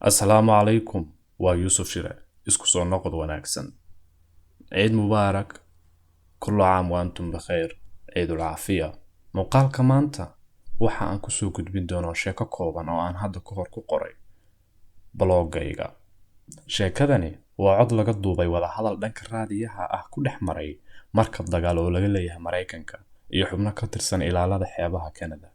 Assalaamu calaykum. Waa Yuusuf Shire. Isku soo noqod wanaagsan. Ciid mubaarak. Kullu caam wa antum bikhayr. Ciidul caafiya. Muuqaalka maanta waxa aan ku soo gudbin doonaa sheeko kooban oo aan hadda ka hor ku qoray bloggayga. Sheekadani waa cod laga duubay wada hadal dhanka raadiyaha ah ku dhex maray markab dagaal oo laga leeyahay Mareykanka iyo xubno ka tirsan ilaalada xeebaha Canada.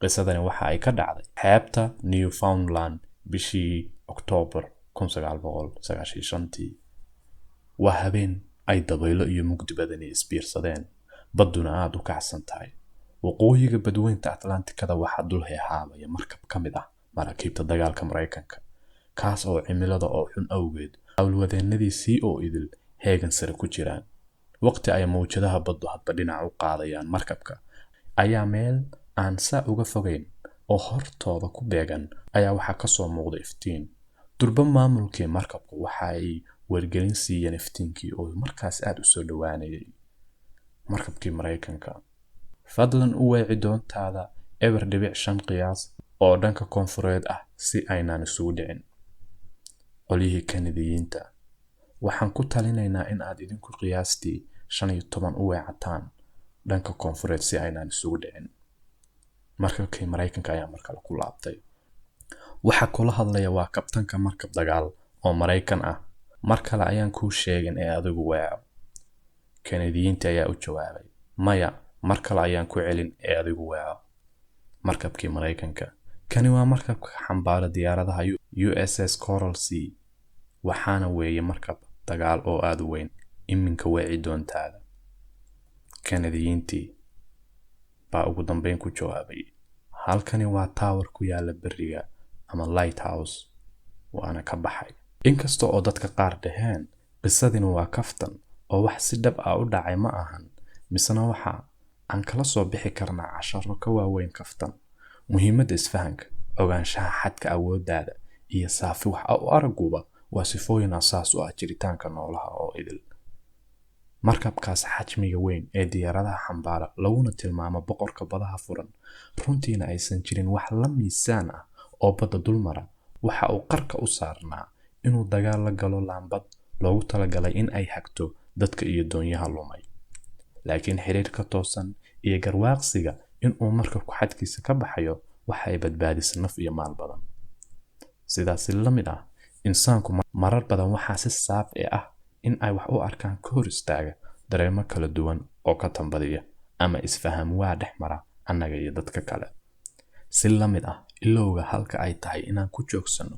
Qisadani waxa ay ka dhacday xeebta Newfoundland bishii Oktoobar 1995. Waa habeen ay dabaylo iyo mugdi badani isbiirsadeen, badduna aad u kacsan tahay. Waqooyiga badweynta Atlantikada waxaa dul heehaabaya markab ka mid ah maraakiibta dagaalka Mareykanka, kaas oo cimilada oo xun awgeed hawlwadeennadiisii oo idil heegan sare ku jiraan. Waqti ay mawjadaha baddu hadba dhinac u qaadayaan markabka ayaa meel aan saa uga fogeyn oo hortooda ku beegan ayaa waxaa ka soo muuqda iftiin. Durba maamulkii markabku waxa ay wargelin siiyeen iftiinkii oo markaas aad u soo dhawaanayay. Markabkii Mareykanka, fadlan u weeci doontaada eber dhibic 5 qiyaas oo dhanka koonfureed ah si aynaan isugu dhicin. Qolyihii Kanadiyiinta, waxaan ku talinaynaa in aad idinku qiyaastii 15 u weecataan dhanka koonfureed si aynaan isugu dhicin. Markabkii Mareykanka ayaa markale ku laabtay. Waxa kula hadlaya waa kabtanka markab dagaal oo Mareykan ah. Mar kale ayaan kuu sheegin ee adigu weeco. Kanadiyiinta ayaa u jawaabay, maya, mar kale ayaan ku celin ee adigu weeco. Markabkii Mareykanka, kani waa markabka xambaara diyaaradaha USS Coral Sea, waxaana weeye markab dagaal oo aad u weyn. Iminka weeci doontaada. Kanadiyiintii baa ugu dambeyn ku jawaabay, halkani waa tower ku yaala bariga ama lighthouse, waana ka baxay. Inkasta oo dadka qaar dhaheen qisadina waa kaftan oo wax si dhab ah u dhacay ma ahan, misna waxa aan kala soo bixi karnaa casharo ka waaweyn kaftan. Muhiimadda isfahanka, ogaanshaha xadka awooddaada iyo saafi wax u araguba waa sifooyin asaas u ah jiritaanka noolaha oo idil. Markabkaas xajmiga weyn ee diyaaradaha xambaara laguna tilmaamo boqorka badaha furan, runtiina aysan jirin wax la miisaan ah oo badda dulmara, waxa uu qarka u saarnaa inuu dagaal la galo laambad loogu talagalay in ay hagto dadka iyo doonyaha lumay. Laakiin xiriirka toosan iyo garwaaqsiga in uu markabku xadkiisa ka baxayo waxa ay badbaadisay naf iyo maal badan. Sidaas la mid ah, insaanku marar badan waxaa si saafi ah in ay wax u arkaan ka hor istaaga dareemo kala duwan oo ka tambadiya ama isfaham waa dhex mara annaga iyo dadka kale. Si la mid ah, ilowga halka ay tahay inaan ku joogsano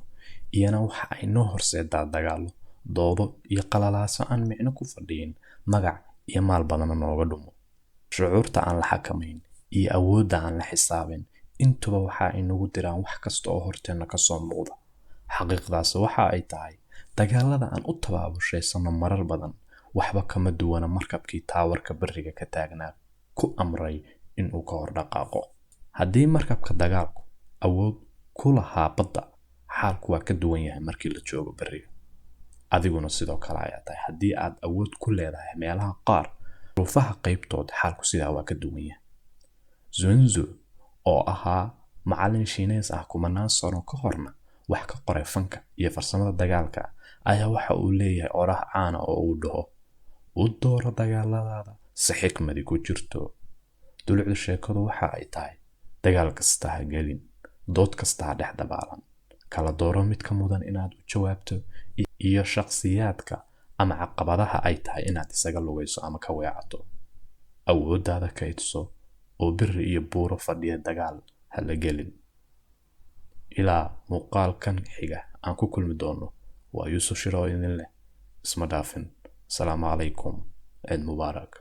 iyana waxa ay noo horseedaa dagaalo, doodo iyo qalalaaso aan micno ku fadhiyin, magac iyo maal badanna nooga dhumo. Shucuurta aan la xakamayn iyo awoodda aan la xisaabin intuba waxa ay nagu diraan wax kasta oo horteena ka soo muuqda. Xaqiiqdaas waxa ay tahay dagaalada aan u tabaabushaysanno marar badan waxba kama duwana markabkii taawarka bariga ka taagnaa ku amray in uu ka hor dhaqaaqo. Haddii markabka dagaalku awood ku lahaa badda, xaalku waa ka duwan yahay markii la joogo bariga. Adiguna sidoo kale ayaa tahay haddii aad awood ku leedahay meelaha qaar, ruufaha qaybtood xaalku sidaa waa ka duwan yahay. Zunzu oo ahaa macallin Shiinees ah kumanaan sano ka horna wax ka qoray fanka iyo farsamada dagaalka ayaa waxa uu leeyahay oraah caan oo uu dhaho, u dooro dagaaladaada si xikmadi ku jirto. Dulucda sheekadu waxa ay tahay dagaal kasta ha gelin, dood kasta ha dhex dabaalan, kala dooro mid ka mudan inaad u jawaabto iyo shakhsiyaadka ama caqabadaha ay tahay inaad isaga lugayso ama ka weecato. Awooddaada kaydso oo biri iyo buuro fadhiya dagaal ha la gelin. Ilaa muuqaalkan xiga aan ku kulmi doono, waa Yuusuf Shiro idin leh, isma dhaafin. Assalaamu calaykum. Ciid mubaarak.